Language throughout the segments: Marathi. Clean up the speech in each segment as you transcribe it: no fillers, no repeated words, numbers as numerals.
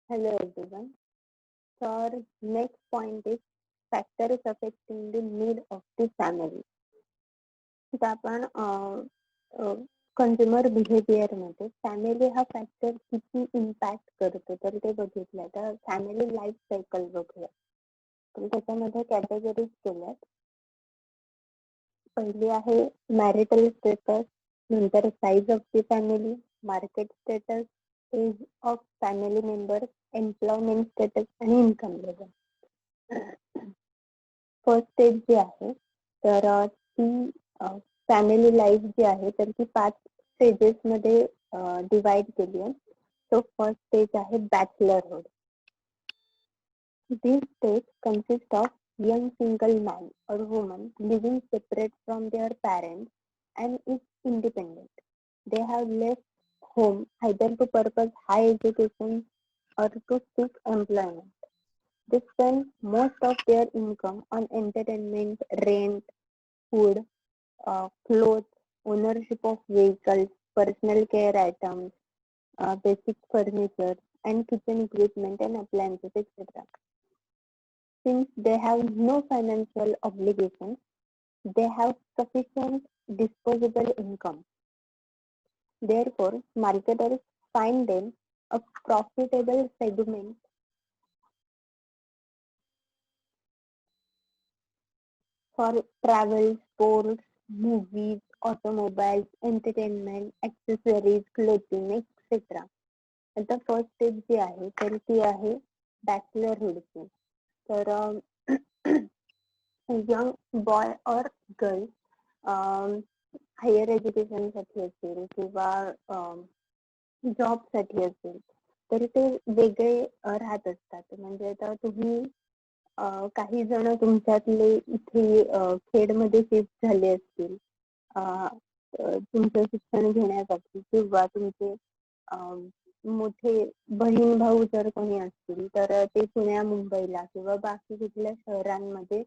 Hello everyone. So our next point is factors affecting the need of the family. तर आपण कंझ्युमर बिहेवियर मध्ये फॅमिली हा फॅक्टर किती इम्पॅक्ट करतो तर ते बघितलं. तर फॅमिली लाईफ सायकल बघूया. तर त्याच्यामध्ये कॅटेगरीज केल्यात. पहिली आहे मॅरिटल स्टेटस, नंतर size of the family, market status, age of family members, employment status आणि इन्कम लेवल. फर्स्ट स्टेज जी आहे तर ती फॅमिली लाईफ जी आहे तर ती 5 स्टेजेस मध्ये डिवाइड केली आहे. सो फर्स्ट स्टेज आहे बॅचलरहुड. This stage consists of young single man or woman living separate from their parents and is independent. They have left home either to pursue high education or to seek employment. They spend most of their income on entertainment, rent, food, clothes, ownership of vehicles, personal care items, basic furniture, and kitchen equipment and appliances, etc. Since they have no financial obligations, they have sufficient disposable income. Therefore, marketers find them a profitable segment for travel, sports, movies, automobiles, entertainment, accessories, clothing, etc. आता फर्स्ट स्टेप जी आहे तर ती आहे बॅचलरहुडची. तर यंग बॉय और गर्ल हायर एज्युकेशन साठी असेल किंवा जॉब साठी असेल तर ते वेगळे राहत असतात. म्हणजे आता तुम्ही काही जण तुमच्यातले इथे खेडमध्ये शिफ्ट झाले असतील तुमचं शिक्षण घेण्यासाठी किंवा तुमचे मोठे बहीण भाऊ जर कोणी असतील तर ते पुण्या मुंबईला किंवा बाकी कुठल्या शहरांमध्ये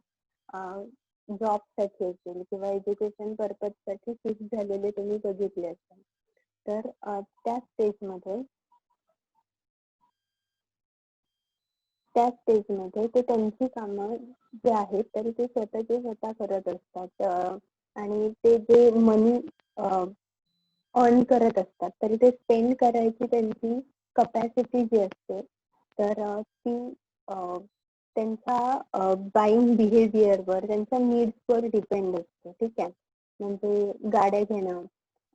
जॉब साठी असेल किंवा एज्युकेशन पर्पज साठी शिफ्ट झालेले तुम्ही बघितले असाल. तर त्या स्टेजमध्ये ते त्यांची कामं जी आहेत तर ते स्वतः करत असतात. आणि ते जे मनी अर्न करत असतात तरी ते स्पेंड करायची त्यांची कपॅसिटी जी असते तर ती त्यांच्या बाईंग बिहेवियरवर, त्यांच्या नीड्सवर डिपेंड असते. ठीक आहे. म्हणजे गाड्या घेणं,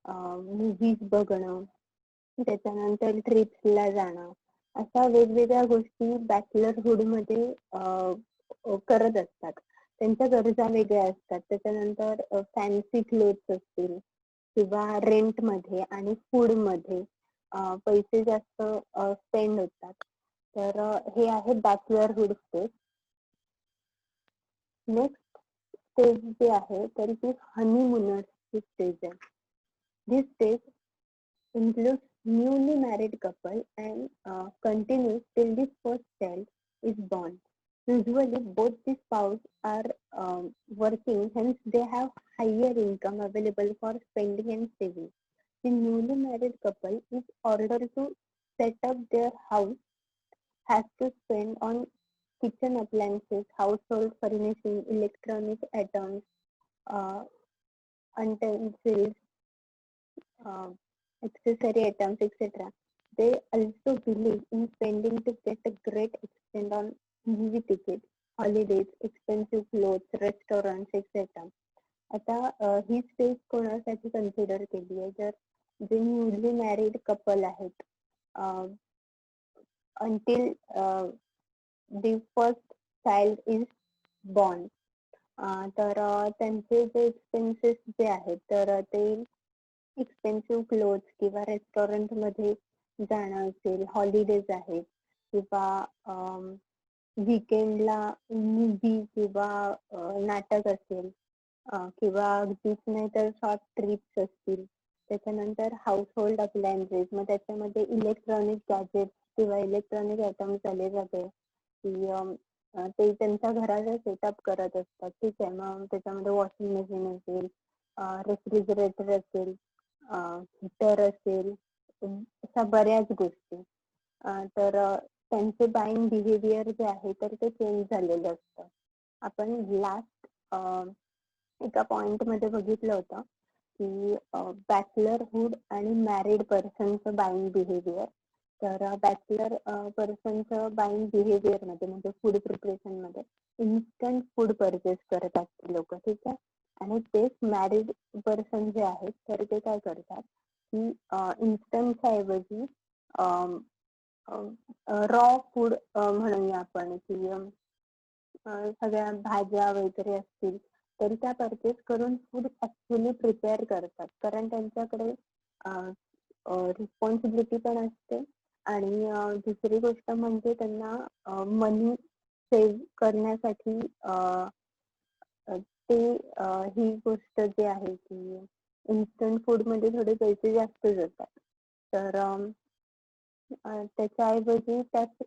मूव्हीज बघणं, त्याच्यानंतर ट्रिप्सला जाणं, अशा वेगवेगळ्या गोष्टी बॅचलरहुड मध्ये करत असतात. त्यांच्या गरजा वेगळ्या असतात. त्याच्यानंतर फॅन्सी क्लोथ्स असतील किंवा रेंट मध्ये आणि फूड मध्ये पैसे जास्त स्पेंड होतात. तर हे आहे बॅचलरहुड स्टेज. नेक्स्ट स्टेज जी आहे तर ती हनीमूनर्सची स्टेज आहे. दिस stage includes newly married couple and continues till the first child is born. Usually, both the spouses are working, hence they have higher income available for spending and saving. The newly married couple is ordered to set up their house, has to spend on kitchen appliances, household furnishing, electronic items, uh, utensils, uh, accessory items, etc. They also believe in spending to get a great extent on movie tickets, holidays, expensive clothes, restaurants, etc. आता ही स्टेज कोणासाठी कन्सिडर केली आहे जर जे न्यूली मॅरिड कपल आहेत until the first child is born तर त्यांचे जे एक्सपेन्सेस जे आहेत तर ते एक्सपेन्सिव्ह क्लोथ्स किंवा रेस्टॉरंट मध्ये जाणं असेल, हॉलिडेज आहेत किंवा वीकेंडला मूवी किंवा नाटक असेल किंवा अगदीच नाही तर शॉर्ट ट्रिप्स असतील. त्याच्यानंतर हाऊस होल्ड अप्लायन्सेस, मग त्याच्यामध्ये इलेक्ट्रॉनिक गॅजेट्स किंवा इलेक्ट्रॉनिक आयटम्स आले जाते की ते त्यांच्या घराचा सेटअप करत असतात. ठीक आहे. मग त्याच्यामध्ये वॉशिंग मशीन असेल, रेफ्रिजरेटर असेल, हीटर असेल, अशा बऱ्याच गोष्टी. तर त्यांचे बाईंग बिहेवियर जे आहे तर ते चेंज झालेलं असतं. आपण लास्ट एका पॉइंट मध्ये बघितलं होतं की बॅचलरहुड आणि मॅरिड पर्सनचं बाईंग बिहेवियर. तर बॅचलर पर्सनचं बाईंग बिहेवियर मध्ये म्हणजे फूड प्रिपरेशन मध्ये इन्स्टंट फूड परचेस करतात ती लोक, ठीक आहे. आणि तेच मॅरिड पर्सन जे आहेत तर ते काय करतात की इन्स्टंटच्या ऐवजी रॉ फूड म्हणूया आपण की सगळ्या भाज्या वगैरे असतील तर त्या परचेस करून फूड ऍक्च्युअली प्रिपेअर करतात. कारण त्यांच्याकडे रिस्पॉन्सिबिलिटी पण असते आणि दुसरी गोष्ट म्हणजे त्यांना मनी सेव्ह करण्यासाठी ते ही गोष्ट जी आहे की इन्स्टंट फूड मध्ये थोडे पैसे जास्त जातात. तर त्याच्याऐवजी त्याच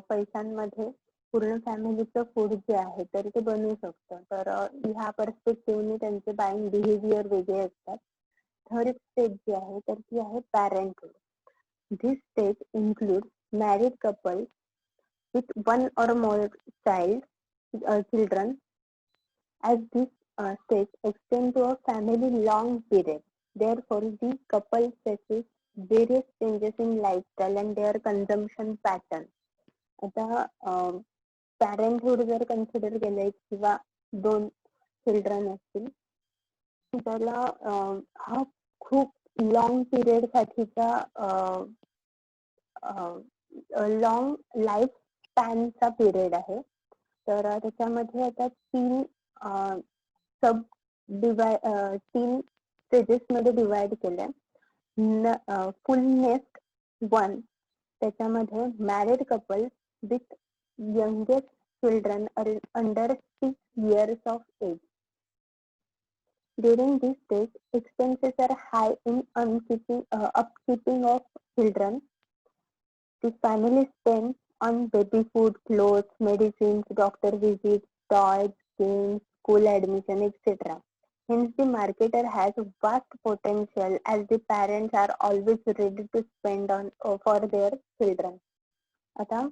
पैशांमध्ये पूर्ण फॅमिलीचं फूड जे आहे तर ते बनवू शकतं. तर ह्या पर्स्पेक्टिव्हने त्यांचे बाईंग बिहेवियर वेगळे असतात. थर्ड स्टेज जी आहे तर ती आहे पॅरेंटहुड. This stage includes married couples with one or more children, as this stage extends to a family long period. Therefore, the couple faces various changes in lifestyle and their consumption pattern. आता पॅरेंटहुड जर कन्सिडर केलंय किंवा 2 चिल्ड्रन असतील त्याला हा खूप लॉंग पिरियड साठीचा लॉंग लाईफ स्पॅनचा पिरियड आहे. तर त्याच्यामध्ये आता 3 स्टेजेस मध्ये डिवाइड केलंय. फुलनेस 1 त्याच्यामध्ये married couple with youngest children under 6 years of age. During this stage, expenses are high in upkeeping of children. The family spends on baby food, clothes, medicines, doctor visits, toys, games, school admission, etc. Hence, the marketer has vast potential as the parents are always ready to spend on for their children. आता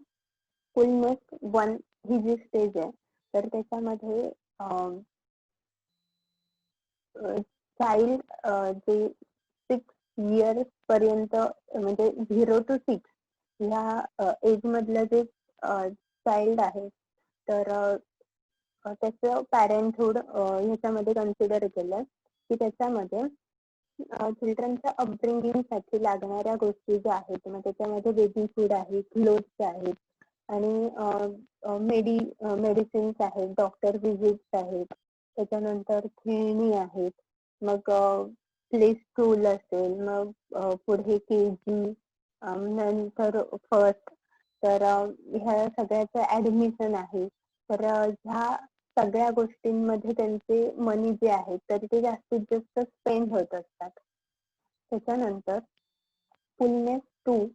फुलनेस 1 ही जी स्टेज आहे तर त्याच्यामध्ये चाइल्ड जे 6 years पर्यंत म्हणजे 0 to 6 ह्या एज मधलं जे चाइल्ड आहे तर त्याचं पॅरेंटहुड ह्याच्यामध्ये कन्सिडर केलंय की त्याच्यामध्ये चिल्ड्रनच्या अपब्रिंगिंग साठी लागणाऱ्या गोष्टी ज्या आहेत मग त्याच्यामध्ये बेबी फूड आहे, क्लोथ्स आहेत आणि मेडिसिन्स आहेत, डॉक्टर व्हिजिट्स आहेत, त्याच्यानंतर खेळणी आहेत, मग प्ले स्कूल असेल, मग पुढे KG, नंतर फर्स्ट, तर ह्या सगळ्याचं ऍडमिशन आहे. तर ह्या सगळ्या गोष्टींमध्ये त्यांचे मनी जे आहेत तर ते जास्तीत जास्त स्पेंड होत असतात. त्याच्यानंतर फुलनेस 2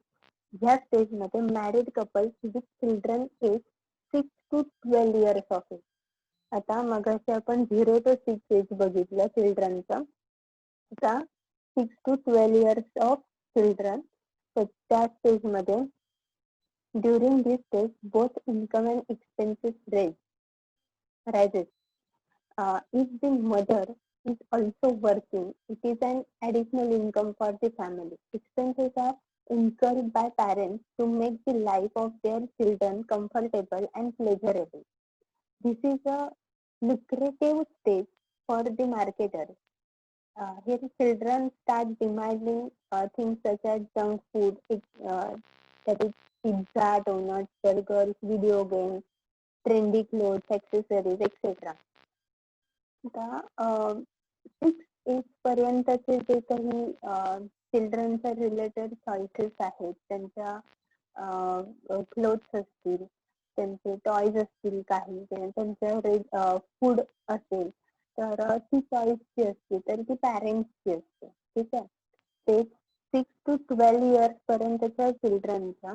ह्या स्टेज मध्ये married couples with children age 6 to 12 years of age. आता मगाशी आपण 0 to 6 एज बघितलं चिल्ड्रनचं. आता 6 to 12 years of children. त्या स्टेज मध्ये during this stage both income and expenses rises. If the mother is also working, it is an additional income for the family. Expenses are incurred by parents to make the life of their children comfortable and pleasurable. This is a lucrative stage for the marketers. Here children start demanding things such as junk food, that is pizza, donuts, burgers, video games, trendy clothes, accessories, etc. आता 6 एज पर्यंतचे जे काही चिल्ड्रनच्या रिलेटेड चॉईसेस आहेत त्यांच्या क्लोथ्स असतील, त्यांचे टॉयज असतील, काही त्यांचं फूड असेल तर ती चॉईस जी असते तर ती पॅरेंट्सची असते, ठीक आहे. ते 6 to 12 years पर्यंतच्या चिल्ड्रनच्या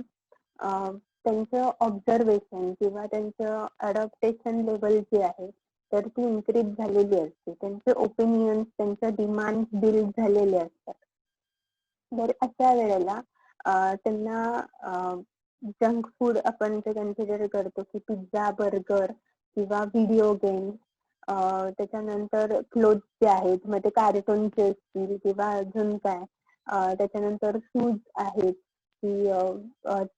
त्यांचं ऑब्झर्वेशन किंवा त्यांचं अडॉप्टेशन लेवल जे आहे तर ती इन्क्रीज झालेली असते. त्यांचे ओपिनियन्स, त्यांच्या डिमांड बिल्ड झालेले असतात. तर अशा वेळेला त्यांना जंक फूड आपण ते कन्सिडर करतो की पिझ्झा, बर्गर किंवा व्हिडिओ गेम, त्याच्यानंतर क्लोथ जे आहेत मग ते कार्टूनचे असतील किंवा अजून काय, त्याच्यानंतर शूज आहेत की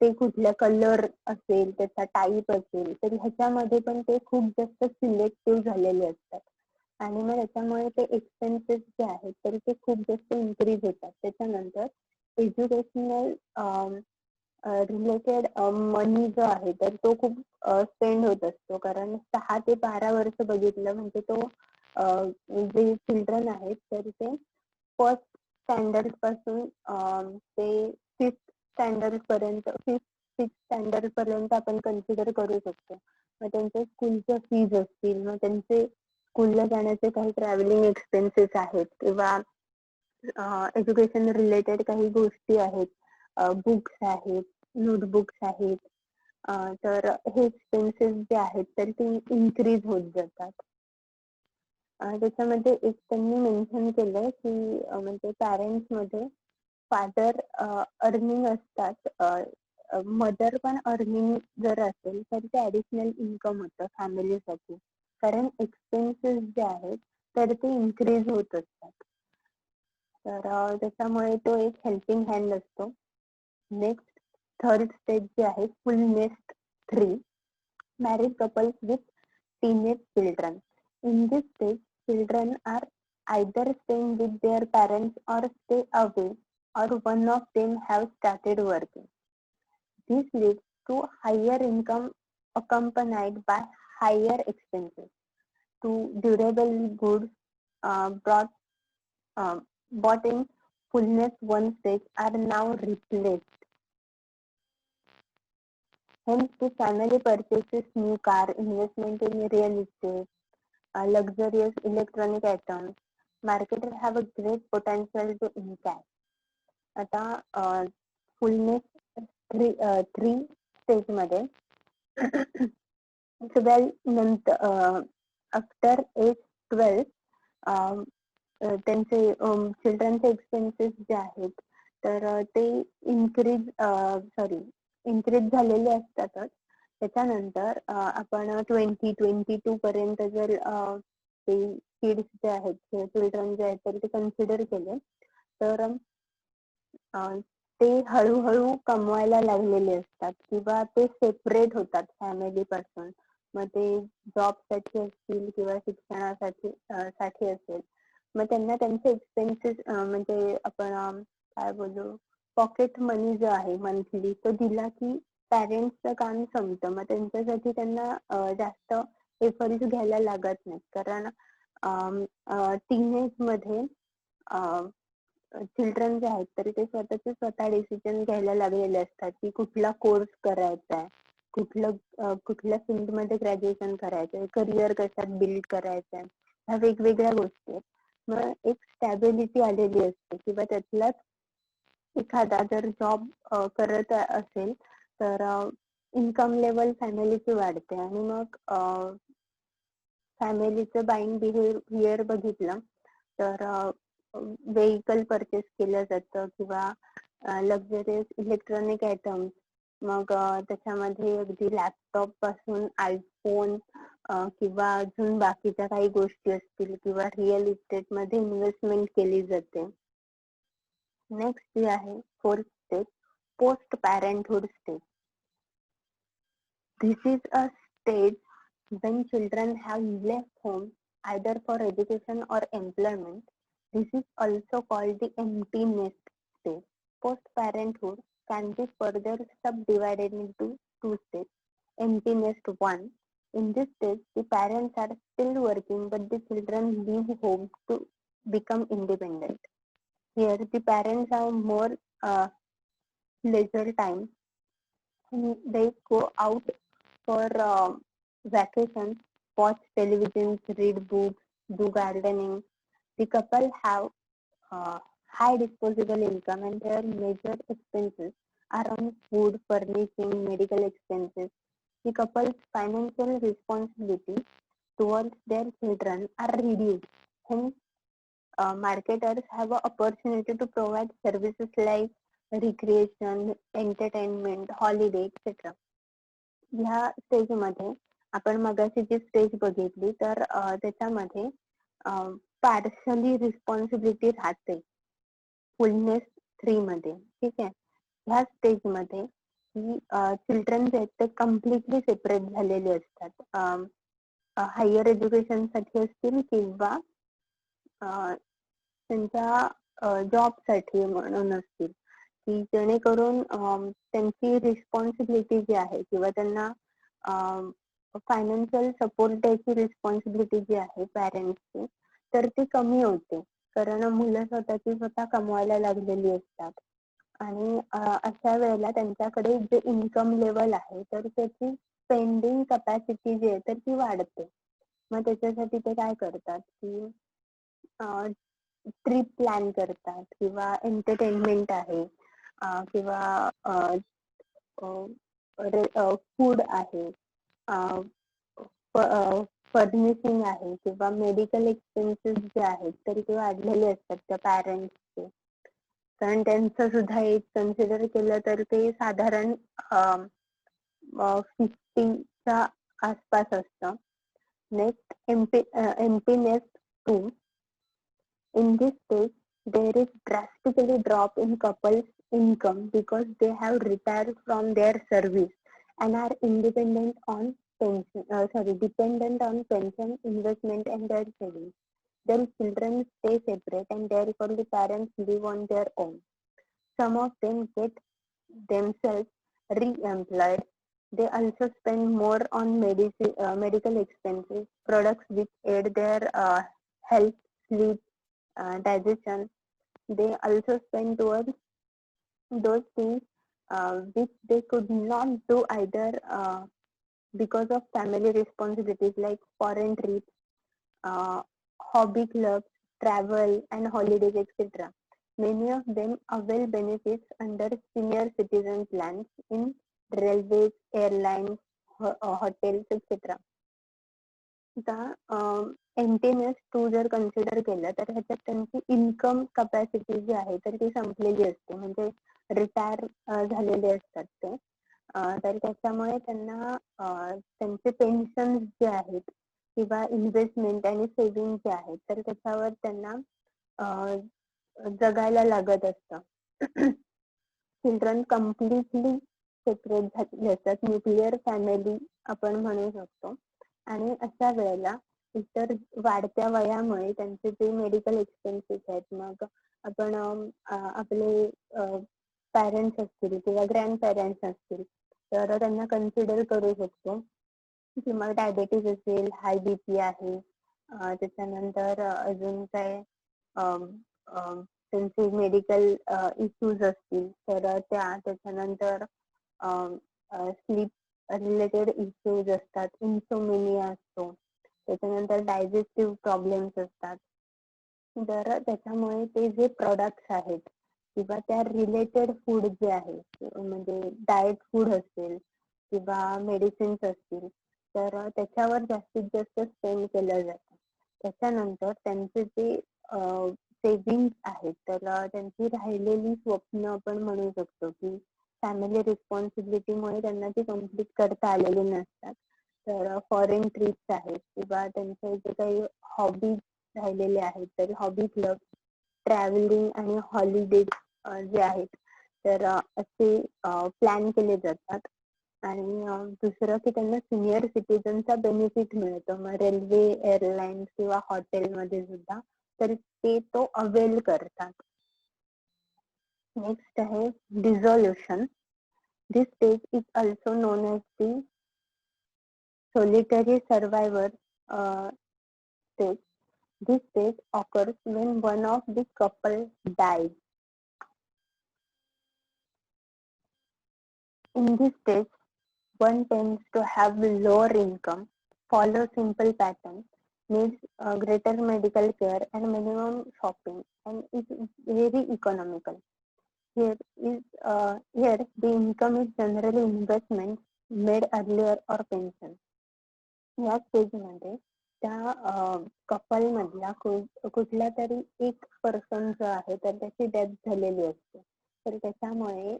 ते कुठल्या कलर असेल, त्याचा टाईप असेल, तर ह्याच्यामध्ये पण ते खूप जास्त सिलेक्टिव्ह झालेले असतात. आणि मग त्याच्यामुळे ते एक्सपेन्सेस जे आहेत तर ते खूप जास्त इन्क्रीज होतात. त्याच्यानंतर एज्युकेशनल रिलेटेड मनी जो आहे तर तो खूप स्पेंड होत असतो. कारण 6 ते 12 वर्ष बघितलं म्हणजे तो जे चिल्ड्रन आहेत तर ते फर्स्ट स्टँडर्ड पासून ते फिफ्थ स्टँडर्ड पर्यंत, सिक्स स्टँडर्ड पर्यंत आपण कन्सिडर करू शकतो. मग त्यांच्या स्कूलच्या फीज असतील, मग त्यांचे स्कूलला जाण्याचे काही ट्रॅव्हलिंग एक्सपेन्सेस आहेत किंवा एज्युकेशन रिलेटेड काही गोष्टी आहेत, बुक्स आहेत, नोटबुक्स आहेत, तर हे एक्सपेन्सेस जे आहेत तर ते इन्क्रीज होत जातात. त्याच्यामध्ये एक त्यांनी मेन्शन केलंय की म्हणजे पॅरेंट्स मध्ये फादर अर्निंग असतात, मदर पण अर्निंग जर असेल तर ते ऍडिशनल इन्कम होतं फॅमिलीसाठी. कारण एक्सपेन्सेस जे आहेत तर ते इन्क्रीज होत असतात. तर त्याच्यामुळे तो एक हेल्पिंग हँड असतो. नेक्स्ट थर्ड स्टेज जे आहे फुल nest 3, married couples with teenage children. In this stage, children are either staying with their parents or stay away, or one of them have started working. This leads to higher income accompanied by higher expenses. To durable goods brought bought in fullness one stage are now replaced. Hence, the family purchases new car, investment in real estate, luxurious electronic items. Marketers have a great potential to encash. आता फुलनेस 3 स्टेज मध्ये 12 नंतर आफ्टर एज 12 त्यांचे चिल्ड्रनचे एक्सपेन्सेस जे आहेत तर ते इन्क्रीज झालेले असतातच. त्याच्यानंतर आपण 20-22 पर्यंत जर ते किड्स जे आहेत, चिल्ड्रन जे आहेत तर ते कन्सिडर केले तर ते हळूहळू कमवायला लागलेले असतात किंवा ते सेपरेट होतात फॅमिली पासून. मग ते जॉब साठी असतील किंवा शिक्षणासाठी असेल, मग त्यांना त्यांचे एक्सपेन्सेस म्हणजे आपण काय बोलू, पॉकेट मनी जो आहे मंथली तो दिला की पॅरेंट्सचं काम संपतं. मग त्यांच्यासाठी त्यांना जास्त एफर्ट्स घ्यायला लागत नाही. कारण टीनेज मध्ये चिल्ड्रन जे आहेत तरी ते स्वतः डिसिजन घ्यायला लागलेले असतात की कुठला कोर्स करायचा आहे, कुठल्या फील्ड मध्ये ग्रॅज्युएशन करायचंय, करिअर कशात बिल्ड करायचंय, ह्या वेगवेगळ्या गोष्टी आहेत. मग एक स्टॅबिलिटी आलेली असते किंवा त्यातलाच एखादा जर जॉब करत असेल तर इन्कम लेवल फॅमिलीची वाढते आणि मग फॅमिलीचं बाईंग बिहेवियर बघितलं तर व्हेकल परचेस केलं जातं किंवा लक्झरियस इलेक्ट्रॉनिक आयटम्स, मग त्याच्यामध्ये अगदी लॅपटॉप पासून आयफोन किंवा अजून बाकीच्या काही गोष्टी असतील किंवा रिअल इस्टेट मध्ये इन्व्हेस्टमेंट केली जाते. नेक्स्ट जे आहे fourth stage, post parenthood stage. This is a stage when children have left home either for education or employment. This is also called the empty nest stage. Post-parenthood can be further subdivided into two stages. Empty nest 1. In this stage, the parents are still working but the children leave home to become independent. Here, the parents have more leisure time. They go out for vacations, watch television, read books, do gardening. The couple have high disposable income and their major expenses are on food, furnishing, medical expenses. The couple's financial responsibility towards their children are reduced. Hence, marketers have an opportunity to provide services like recreation, entertainment, holiday etcetera. ह्या स्टेजमध्ये आपण मगाशी जी स्टेज बघितली तर त्याच्यामध्ये पार्शली रिस्पॉन्सिबिलिटी राहते फुलनेस 3 मध्ये. ठीक आहे. ह्या स्टेजमध्ये की चिल्ड्रन जे आहेत ते कम्प्लिटली सेपरेट झालेले असतात. हायर एज्युकेशन साठी असतील किंवा त्यांच्या जॉबसाठी म्हणून असतील, की जेणेकरून त्यांची रिस्पॉन्सिबिलिटी जी आहे किंवा त्यांना फायनान्शियल सपोर्ट द्यायची रिस्पॉन्सिबिलिटी जी आहे पॅरेंट्सची, तर ती कमी होते. कारण मुलं स्वतः कमवायला लागलेली असतात आणि अशा वेळेला त्यांच्याकडे जे इन्कम लेवल आहे तर त्याची स्पेंडिंग कपॅसिटी जी आहे तर ती वाढते. मग त्याच्यासाठी ते काय करतात की ट्रिप प्लॅन करतात किंवा एंटरटेनमेंट आहे किंवा फूड आहे, फर्निशिंग आहे किंवा मेडिकल एक्सपेन्सेस जे आहेत तरी ते वाढलेले असतात त्या पॅरेंट्सचे. कारण त्यांचं सुद्धा एज कन्सिडर केलं तर ते साधारण 50च्या आसपास असतं. Next emptiness 2. In this stage, there is drastically drop in couples' income because they have retired from their service and are dependent on pension, investment, and their savings. Then children stay separate, and therefore the parents live on their own. Some of them get themselves re-employed. They also spend more on medical expenses, products which aid their health, sleep, digestion. They also spend towards those things which they could not do either because of family responsibilities like foreign trips, hobby clubs, travel, and holidays, etc. Many of them avail benefits under senior citizen plans in railways, airlines, hotels, etc. आता एमटीएनएस 2 जर कन्सिडर केलं तर ह्याच्यात त्यांची इन्कम कपॅसिटी जी आहे तर ती संपलेली असते, म्हणजे रिटायर झालेले असतात ते. तर त्याच्यामुळे त्यांना त्यांचे पेन्शन जे आहेत किंवा इन्व्हेस्टमेंट आणि सेव्हिंग जे आहेत तर त्याच्यावर त्यांना जगायला लागत असतं. चिल्ड्रन कम्प्लिटली सेपरेट झालेले असतात, न्यूक्लिअर फॅमिली आपण म्हणू शकतो. आणि अशा वेळेला इतर वाढत्या वयामुळे त्यांचे जे मेडिकल एक्सपेन्सेस आहेत, मग आपण आपले पॅरेंट्स असतील किंवा ग्रँड पॅरेंट्स असतील तर त्यांना कन्सिडर करू शकतो की मग डायबेटीज असेल, हाय बीपी आहे, त्याच्यानंतर अजून काय त्यांचे मेडिकल इश्यूज असतील तर त्याच्यानंतर स्लीप रिलेटेड इश्यूज असतात, इन्सोमिनिया असतो, त्याच्यानंतर डायजेस्टिव्ह प्रॉब्लेम्स असतात. तर त्याच्यामुळे ते जे प्रोडक्ट्स आहेत किंवा त्या रिलेटेड फूड जे आहे, म्हणजे डाएट फूड असेल किंवा मेडिसिन्स असतील तर त्याच्यावर जास्तीत जास्त स्पेंड केलं जातं. त्याच्यानंतर त्यांचे जे सेव्हिंग्स आहेत तर त्यांची राहिलेली स्वप्न आपण म्हणू शकतो की फॅमिली रिस्पॉन्सिबिलिटीमुळे त्यांना ती कम्प्लीट करता आलेली नसतात. तर फॉरेन ट्रिप्स आहेत किंवा त्यांचे जे काही हॉबीज राहिलेले आहेत तर हॉबी क्लब, ट्रॅव्हलिंग आणि हॉलिडेज जे आहेत तर असे प्लॅन केले जातात. आणि दुसरं की त्यांना सिनियर सिटीजनचा बेनिफिट मिळतो, मग रेल्वे, एअरलाईन्स किंवा हॉटेलमध्ये सुद्धा, तर ते तो अवेल करतात. नेक्स्ट आहे dissolution. This stage is also non as the solitary survivor stage. This stage occurs when one of the couple dies. In this stage, one tends to have lower income, follow simple patterns, needs greater medical care and minimum shopping, and is very economical. Here the income is generally investments made earlier or pension. या स्टेज मध्ये त्या कपल मधला कुठला तरी एक पर्सन जो आहे तर त्याची डेथ झालेली असते. तर त्याच्यामुळे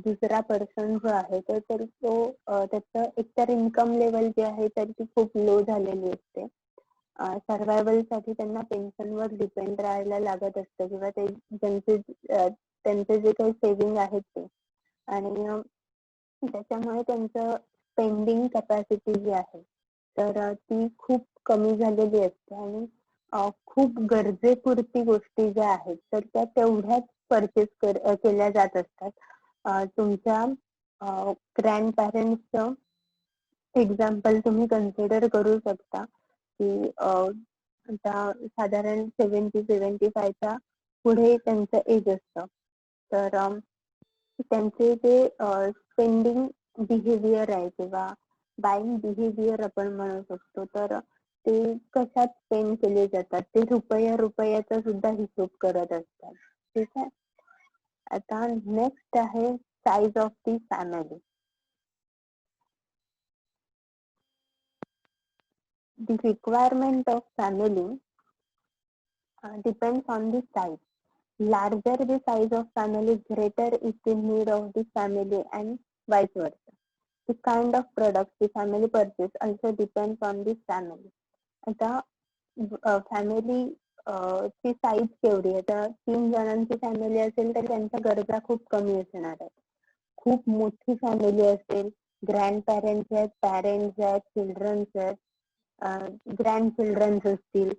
दुसरा पर्सन जो आहे तर तो त्याचं एकतर इन्कम लेवल जे आहे तर ती खूप लो झालेली असते. सर्वायवल साठी त्यांना पेन्शनवर डिपेंड राहायला लागत असतं किंवा ते त्यांचे जे काही सेव्हिंग आहेत ते, आणि त्याच्यामुळे त्यांचं स्पेंडिंग कॅपॅसिटी जी आहे तर ती खूप कमी झालेली असते, आणि खूप गरजेपुरती गोष्टी ज्या आहेत तर त्या तेवढ्याच परचेस केल्या जात असतात. तुमच्या ग्रँड पॅरेंट्सचं एक्झाम्पल तुम्ही कन्सिडर करू शकता की आता साधारण 70-75च्या पुढे त्यांचं एज असतं. तर त्यांचे जे स्पेंडिंग बिहेवियर आहे किंवा बाईंग बिहेवियर आपण म्हणू शकतो, तर ते कशात स्पेंड केले जातात ते रुपयाचा सुद्धा हिशोब करत असतात. ठीक आहे. आता नेक्स्ट आहे size of the family. The requirement of family depends on the size. Larger the size of family, greater is the need of the family, and vice versa. The kind of products the family purchase also depends on the family. आता फॅमिली ची साईज केवढी आहे, तर 3 जणांची फॅमिली असेल तर त्यांच्या गरजा खूप कमी असणार आहेत. खूप मोठी फॅमिली असेल, ग्रँड पॅरेंट्स आहेत, पॅरेंट्स आहेत, चिल्ड्रन्स आहेत, ग्रँड चिल्ड्रन्स असतील,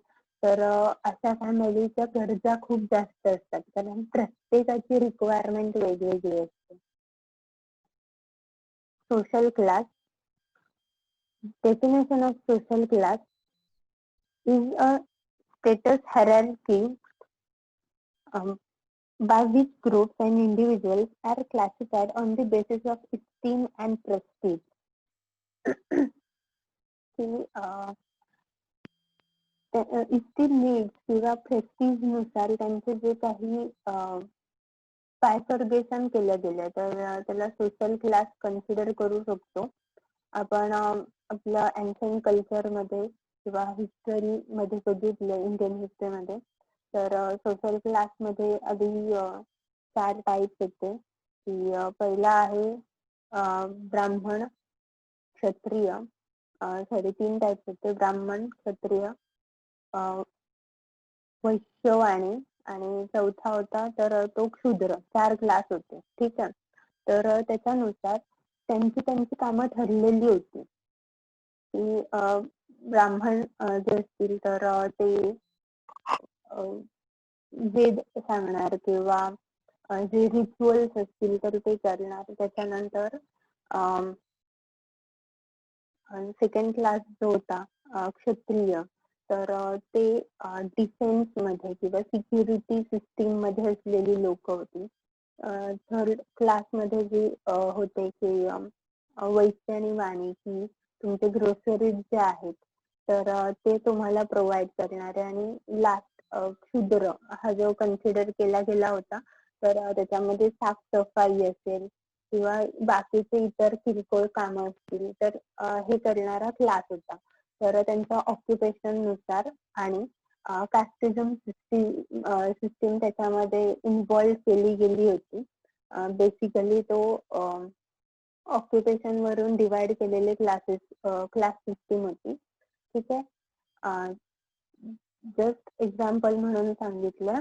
तर अशा फॅमिलीच्या गरजा खूप जास्त असतात, कारण प्रत्येकाची रिक्वायरमेंट वेगवेगळी असते. Social class. Definition of social class is a status hierarchy by which groups and individuals are classified on the basis of esteem and prestige. Esteem needs किंवा प्रेस्टीज नुसार त्यांचे जे काही बायफर्गेशन केलं गेलं तर त्याला सोशल क्लास कन्सिडर करू शकतो आपण. आपल्या एन्शियंट कल्चर मध्ये किंवा हिस्टरी मध्ये बघितलं, इंडियन हिस्टरी मध्ये, तर सोशल क्लास मध्ये आधी 4 टाईप्स होते. की पहिला आहे ब्राह्मण, क्षत्रिय, 3 टाईप्स होते, ब्राह्मण, क्षत्रिय, वैश्यवाणी, आणि चौथा होता तर तो क्षुद्र. 4 क्लास होते. ठीक आहे. तर त्याच्यानुसार त्यांची कामं ठरलेली होती की ब्राह्मण जे असतील तर ते वेद सांगणार किंवा जे रिच्युअल्स असतील तर ते करणार. त्याच्यानंतर सेकंड क्लास जो होता क्षत्रिय, तर ते डिफेन्स मध्ये किंवा सिक्युरिटी सिस्टीम मध्ये असलेली लोक होती. थर्ड क्लास मध्ये जे होते की वैश्य आणि वाणी, की तुमचे ग्रोसरीज जे आहेत तर ते तुम्हाला प्रोव्हाइड करणारे. आणि लास्ट क्षुद्र हा जो कन्सिडर केला गेला होता, तर त्याच्यामध्ये साफसफाई असेल किंवा बाकीचे इतर किरकोळ कामं असतील तर हे करणारा क्लास होता. तर त्यांच्या ऑक्युपेशन नुसार आणि कास्टिझम सिस्टीम त्याच्यामध्ये इन्व्हॉल्व केली गेली होती. बेसिकली तो ऑक्युपेशन वरून डिवाइड केलेले क्लास सिस्टीम होती. ठीक आहे. जस्ट एक्झाम्पल म्हणून सांगितलं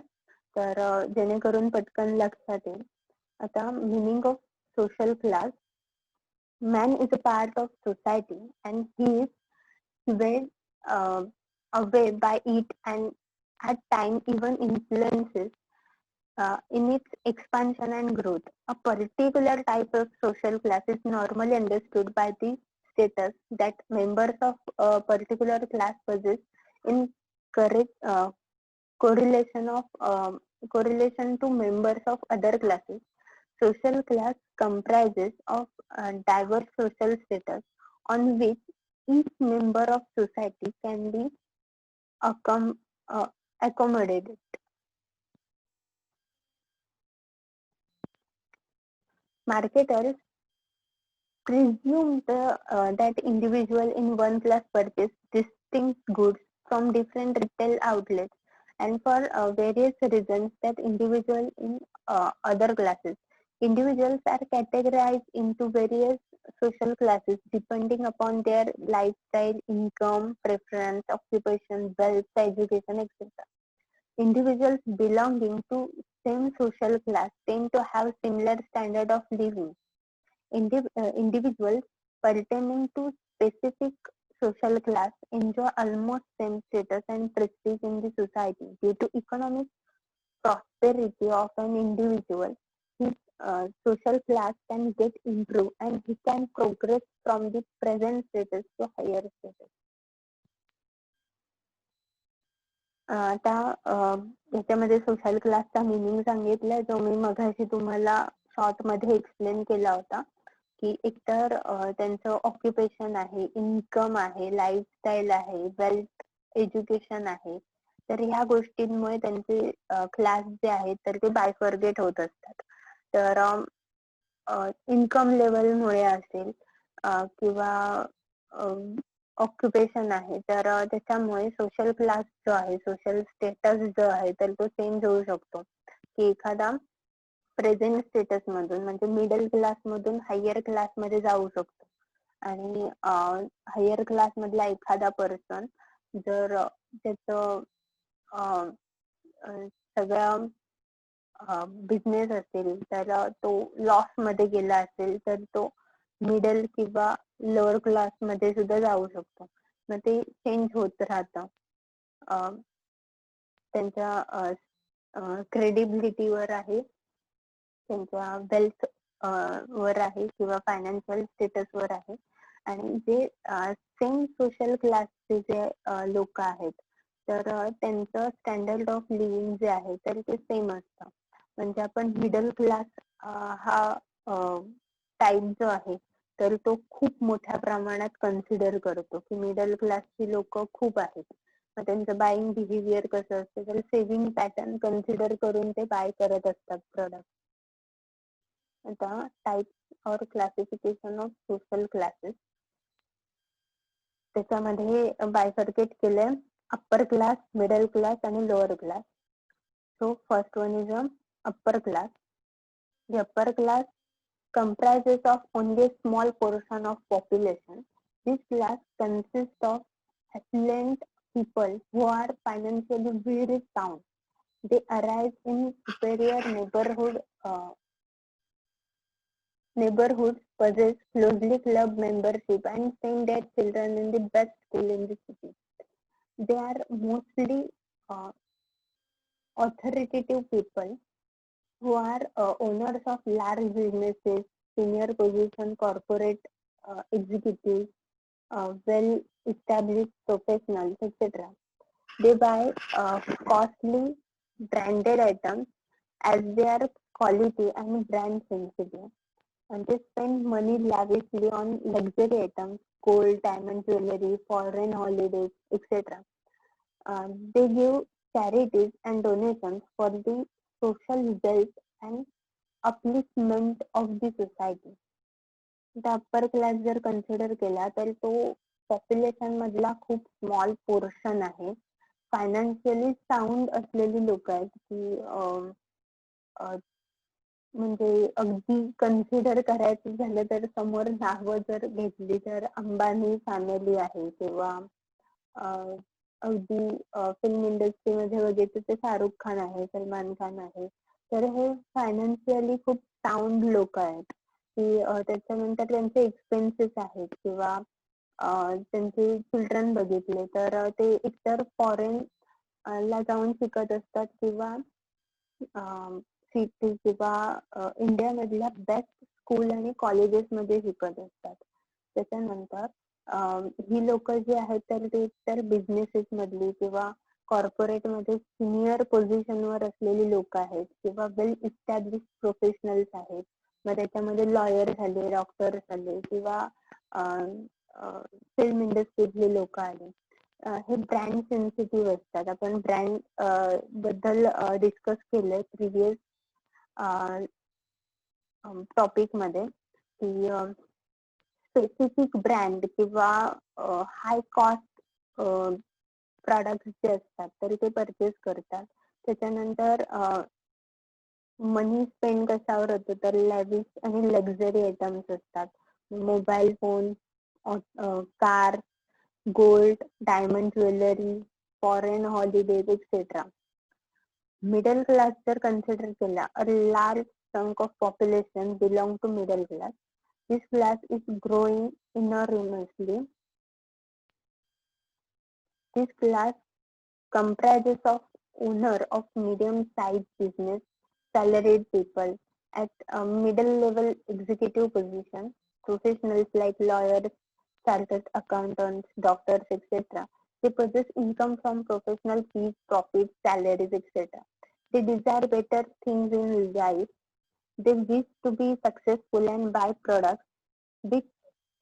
तर जेणेकरून पटकन लक्षात येईल. आता meaning of social class. Man is a part of society and he is swayed away by it, and at times even influences in its expansion and growth. A particular type of social class is normally understood by the status that members of a particular class possess in correct correlation to members of other classes. Social class comprises of diverse social status on which each member of society can be accommodated. Marketers presume that individual in one class purchase distinct goods from different retail outlets, and for various reasons that individual in other classes. Individuals are categorized into various social classes depending upon their lifestyle, income, preference, occupation, wealth, education, etc. Individuals belonging to same social class tend to have similar standard of living. Individuals pertaining to specific social class enjoy almost same status and prestige in the society due to economic prosperity of an individual. His social class can get improved and he can progress from the present status to higher status. आता याच्यामध्ये सोशल क्लासचा मीनिंग सांगितलाय जो मी मगाशी तुम्हाला शॉर्ट मध्ये एक्सप्लेन केला होता की एकतर त्यांचं ऑक्युपेशन आहे, इन्कम आहे, लाईफस्टाईल आहे, वेल्थ, एज्युकेशन आहे. तर ह्या गोष्टींमुळे त्यांचे क्लास जे आहेत तर ते बायफर्गेट होत असतात. तर इन्कम लेवलमुळे असेल किंवा ऑक्युपेशन आहे तर त्याच्यामुळे सोशल क्लास जो आहे, सोशल स्टेटस जो आहे तर तो चेंज होऊ शकतो. की एखादा प्रेझेंट स्टेटस मधून म्हणजे मिडल क्लास मधून हायर क्लास मध्ये जाऊ शकतो आणि हायर क्लास मधला एखादा पर्सन जर त्याचं सगळा बिझनेस असेल तर तो लॉस मध्ये गेला असेल तर तो मिडल किंवा लोअर क्लास मध्ये सुद्धा जाऊ शकतो. मग ते चेंज होत राहतं. त्यांच्या क्रेडिबिलिटीवर आहे, त्यांच्या वेल्थ वर आहे किंवा फायनान्शियल स्टेटस वर आहे. आणि जे सेम सोशल क्लासचे जे लोक आहेत तर त्यांचं स्टँडर्ड ऑफ लिव्हिंग जे आहे तर ते सेम असतं. म्हणजे आपण मिडल क्लास हा टाईप जो आहे तर तो खूप मोठ्या प्रमाणात कन्सिडर करतो की मिडल क्लासची लोक खूप आहेत. मग त्यांचं बाईंग बिहेवियर कसं असतं तर सेव्हिंग पॅटर्न कन्सिडर करून ते बाय करत असतात प्रोडक्ट. आता टाइप्स और क्लासिफिकेशन ऑफ सोशल क्लासेस त्याच्यामध्ये बायफर्केट केलंय अप्पर क्लास, मिडल क्लास आणि lower class. So first one is upper class. The upper class comprises of only a small portion of population. This class consists of affluent people who are financially very sound. They arise in superior neighborhoods, possess closely club membership, and send their children in the best school in the city. They are mostly authoritative people who are owners of large businesses, senior position corporate executives, well-established professionals, etc. They buy costly branded items as they are quality and brand sensitive. And they spend money lavishly on luxury items, gold, diamond jewelry, foreign holidays, etc. They give charities and donations for the social wealth and upliftment of the society. The upper class जर कन्सिडर केला तर तो पॉप्युलेशन मधला खूप स्मॉल पोर्शन आहे. फायनान्शियली साऊंड असलेली लोक आहेत की म्हणजे अगदी कन्सिडर करायचं झालं तर समोर नावं जर घेतली तर अंबानी फॅमिली आहे किंवा अगदी फिल्म इंडस्ट्रीमध्ये बघितलं तर शाहरुख खान आहे, सलमान खान आहे. तर हे फायनान्शियली खूप साऊंड लोक आहेत की त्याच्यानंतर त्यांचे एक्सपेन्सेस आहेत किंवा त्यांचे चिल्ड्रन बघितले तर ते एकतर फॉरेन ला जाऊन शिकत असतात किंवा सिटी किंवा इंडिया मधल्या बेस्ट स्कूल आणि कॉलेजेस मध्ये शिकत असतात. त्याच्यानंतर ही लोक जी आहेत तर ते तर बिझनेसेस मधली किंवा कॉर्पोरेट मध्ये सिनियर पोझिशन वर असलेली लोक आहेत किंवा वेल इस्टॅब्लिश प्रोफेशनल्स आहेत. मग त्याच्यामध्ये लॉयर झाले, डॉक्टर झाले किंवा फिल्म इंडस्ट्रीतले लोक आले. हे ब्रँड सेन्सिटिव्ह असतात. आपण ब्रँड बद्दल डिस्कस केलंय प्रिव्हियस टॉपिक मध्ये की स्पेसिफिक ब्रँड किंवा हाय कॉस्ट प्रोडक्ट जे असतात तर ते परचेस करतात. त्याच्यानंतर मनी स्पेंड कशावर होतो तर लॅविश आणि लक्झरी आयटम्स असतात. Mobile phone, car, gold, diamond jewellery, foreign holidays etcetera. Middle class जर कन्सिडर केला, a large chunk of population belong to middle class. This class is growing enormously. This class comprises of owner of medium-sized business, salaried people at a middle-level executive position, professionals like lawyers, chartered accountants, doctors, etc. They possess income from professional fees, profits, salaries, etc. They desire better things in life. They wish to be successful and buy products which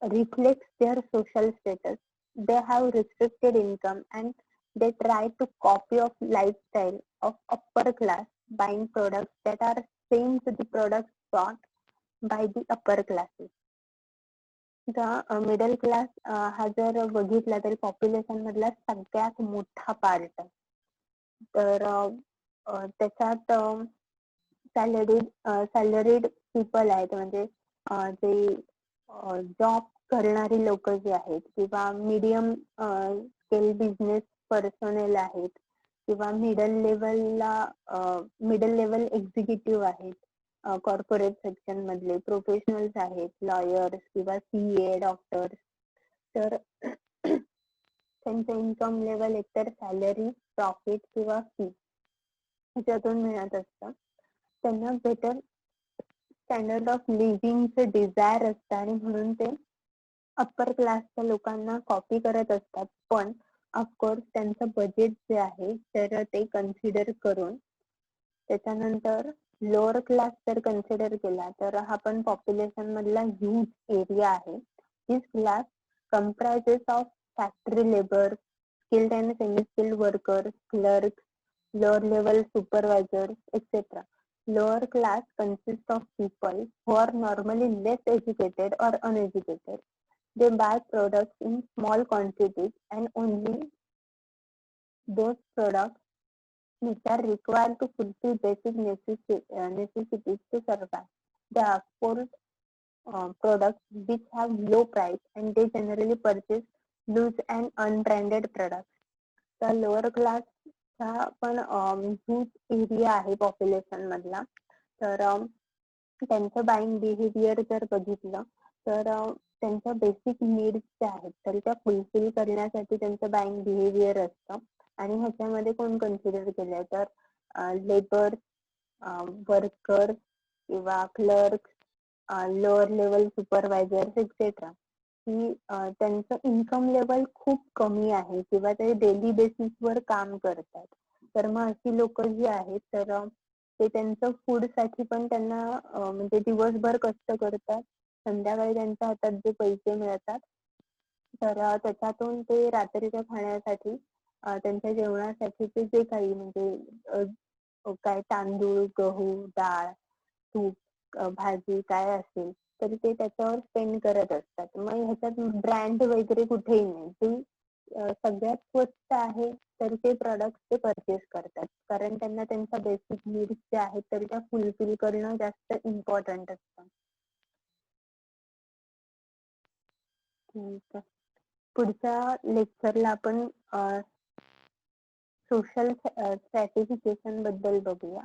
reflects their social status. They have restricted income and they try to copy of lifestyle of upper class, buying products that are same to the products bought by the upper classes. The middle class हा जर बघितला तरी पॉप्युलेशन मधला सगळ्यात मोठा पार्ट आहे. तर त्याच्यात सॅलरीड पीपल आहेत, म्हणजे जे जॉब करणारी लोक जे आहेत किंवा मीडियम स्केल बिझनेस पर्सनल आहेत किंवा मिडल लेवल एक्झिक्युटिव्ह आहेत, कॉर्पोरेट सेक्शन मधले प्रोफेशनल्स आहेत, लॉयर्स किंवा सीए, डॉक्टर्स. तर त्यांचं इन्कम लेवल एकतर सॅलरी, प्रॉफिट किंवा फी ह्याच्यातून मिळत असतं. त्यांना बेटर स्टँडर्ड ऑफ लिव्हिंगचे डिझायर असतं आणि म्हणून ते अप्पर क्लासच्या लोकांना कॉपी करत असतात. पण ऑफकोर्स त्यांचं बजेट जे आहे तर ते कन्सिडर करून. त्याच्यानंतर लोअर क्लास जर कन्सिडर केला तर हा पण पॉप्युलेशन मधला ह्यूज एरिया आहे. दिस class comprises of factory labor, skilled and semi-skilled workers, clerks, lower level supervisors, etc. Lower class consists of people who are normally less educated or uneducated. They buy products in small quantities and only those products which are required to fulfill basic necessities to survive. They afford products which have low price and they generally purchase loose and unbranded products. तर लोअर क्लासचा पण ह्यूज एरिया आहे पॉप्युलेशन मधला. तर त्यांचं बाईंग बिहेवियर जर बघितलं तर त्यांच्या बेसिक नीड्स ज्या आहेत तर त्या फुलफिल करण्यासाठी त्यांचं बाईंग बिहेवियर असतं. आणि ह्याच्यामध्ये कोण कन्सिडर केलंय तर लेबर, वर्कर्स किंवा clerk, lower level supervisors etcetera. की त्यांचं इन्कम लेवल खूप कमी आहे किंवा ते डेली बेसिसवर काम करतात. तर मग अशी लोक जी आहेत तर ते त्यांचं फूड साठी पण त्यांना म्हणजे दिवसभर कष्ट करतात, संध्याकाळी त्यांच्या हातात जे पैसे मिळतात तर त्याच्यातून ते रात्रीच्या खाण्यासाठी त्यांच्या जेवणासाठीचे जे काही म्हणजे काय तांदूळ, गहू, डाळ, तूप, भाजी काय असेल तर ते त्याच्यावर स्पेंड करत असतात. मग ह्याच्यात ब्रँड वगैरे कुठेही नाही. ते सगळ्यात स्वस्त आहे तर ते प्रॉडक्ट ते परचेस करतात, कारण त्यांना त्यांच्या बेसिक नीड्स ज्या आहेत तर त्या फुलफिल करणं जास्त इम्पॉर्टंट असतं. ठीक आहे. पुढच्या लेक्चरला आपण सोशल स्ट्रॅटिफिकेशन बद्दल बघूया.